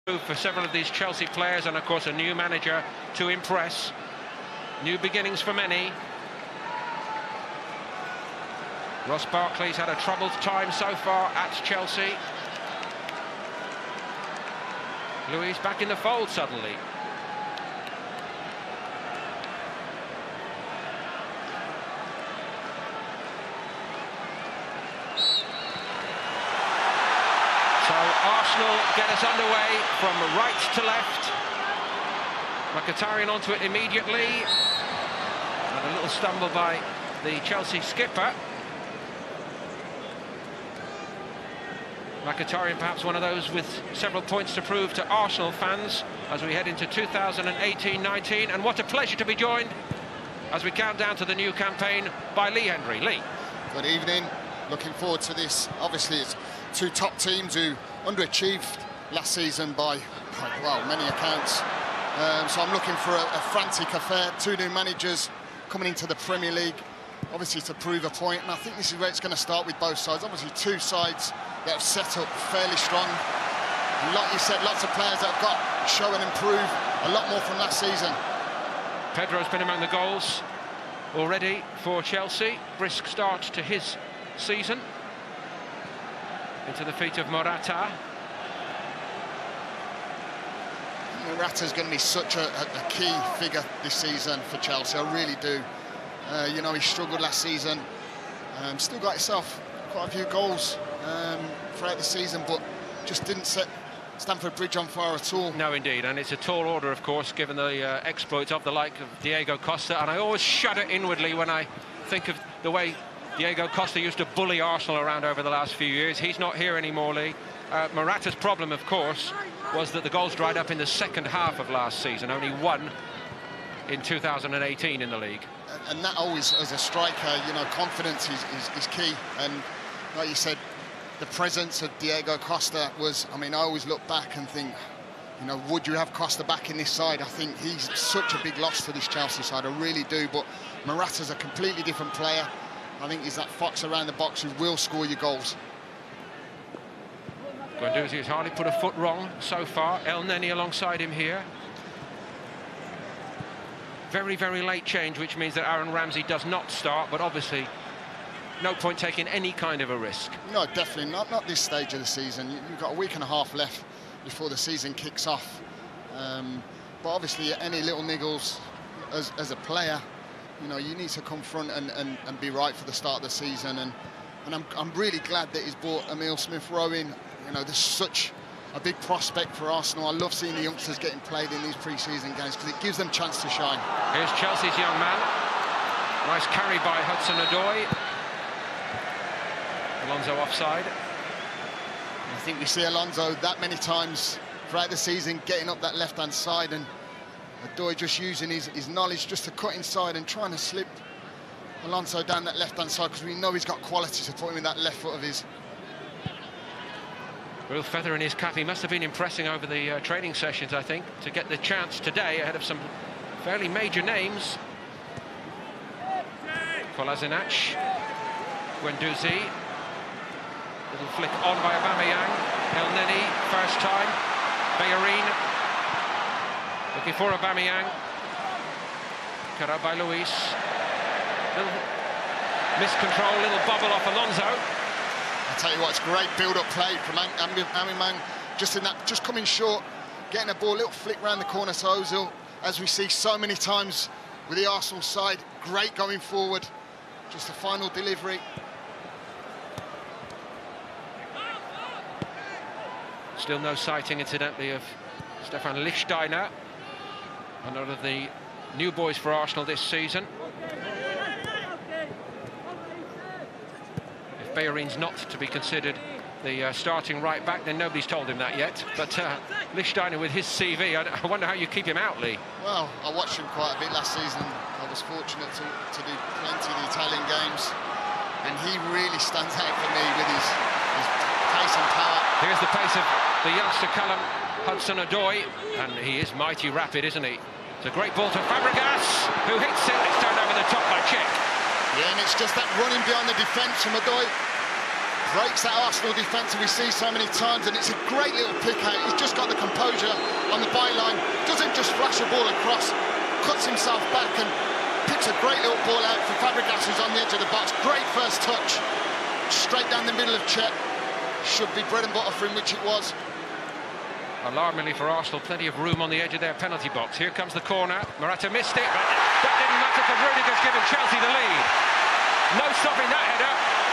For several of these Chelsea players, and of course a new manager to impress. New beginnings for many. Ross Barkley's had a troubled time so far at Chelsea. Luis back in the fold suddenly. So Arsenal get us underway from right to left. Mkhitaryan onto it immediately. And a little stumble by the Chelsea skipper. Mkhitaryan perhaps one of those with several points to prove to Arsenal fans as we head into 2018-19. And what a pleasure to be joined as we count down to the new campaign by Lee Hendry. Lee. Good evening. Looking forward to this. Obviously, it's two top teams who underachieved last season by well, many accounts. So I'm looking for a frantic affair. Two new managers coming into the Premier League, obviously to prove a point. And I think this is where it's going to start with both sides. Obviously, two sides that have set up fairly strong. And like you said, lots of players that have got show and improve a lot more from last season. Pedro's been among the goals already for Chelsea. Brisk start to his season. Into the feet of Morata. Morata's going to be such a key figure this season for Chelsea. I really do. You know, he struggled last season. Still got himself quite a few goals throughout the season, but just didn't set Stamford Bridge on fire at all. No, indeed, and it's a tall order, of course, given the exploits of the like of Diego Costa. And I always shudder inwardly when I think of the way Diego Costa used to bully Arsenal around over the last few years. He's not here anymore, Lee. Morata's problem, of course, was that the goals dried up in the second half of last season. Only one in 2018 in the league. And that always, as a striker, you know, confidence is key. And like you said, the presence of Diego Costa was, I mean, I always look back and think, you know, would you have Costa back in this side? I think he's such a big loss to this Chelsea side, I really do. But Morata's a completely different player. I think he's that fox around the box who will score your goals. Guendouzi has hardly put a foot wrong so far. El Neni alongside him here. Very, very late change, which means that Aaron Ramsey does not start, but obviously no point taking any kind of a risk. No, definitely not this stage of the season. You've got a week and a half left before the season kicks off. But obviously any little niggles as a player, you know, you need to confront and be right for the start of the season. And I'm really glad that he's brought Emile Smith-Rowe in. You know, there's such a big prospect for Arsenal. I love seeing the youngsters getting played in these pre-season games because it gives them a chance to shine. Here's Chelsea's young man. Nice carry by Hudson-Odoi. Alonso offside. I think we see Alonso that many times throughout the season getting up that left-hand side, and Odoi just using his knowledge just to cut inside and trying to slip Alonso down that left-hand side because we know he's got quality to put him in that left foot of his. Real feather in his cap. He must have been impressing over the training sessions, I think, to get the chance today ahead of some fairly major names. Kolasinac, Guendouzi, little flick on by Aubameyang. El Neni, first time. Bellerin, looking for Aubameyang. Cut out by Luis. Little miscontrol, little bobble off Alonso. I tell you what, it's great build-up play from Aubameyang, just coming short, getting a ball, little flick round the corner to Ozil, as we see so many times with the Arsenal side. Great going forward, just a final delivery. Still no sighting, incidentally, of Stefan Lichtsteiner, another of the new boys for Arsenal this season. Bellerin's not to be considered the starting right-back, then nobody's told him that yet. But Lichtsteiner with his CV, I wonder how you keep him out, Lee. Well, I watched him quite a bit last season. I was fortunate to do plenty of the Italian games, and he really stands out for me with his pace and power. Here's the pace of the youngster Callum Hudson-Odoi, and he is mighty rapid, isn't he? It's a great ball to Fabregas, who hits it. It's turned over the top by Cech. Yeah, and it's just that running behind the defence from Odoi. breaks that Arsenal defence we see so many times, and it's a great little pick out. He's just got the composure on the byline, doesn't just flash a ball across, cuts himself back and picks a great little ball out for Fabregas, who's on the edge of the box. Great first touch, straight down the middle of Chet. Should be bread and butter for him, which it was. Alarmingly for Arsenal, plenty of room on the edge of their penalty box. Here comes the corner. Morata missed it, but that didn't matter because Rudiger's given Chelsea the lead. No stopping that header.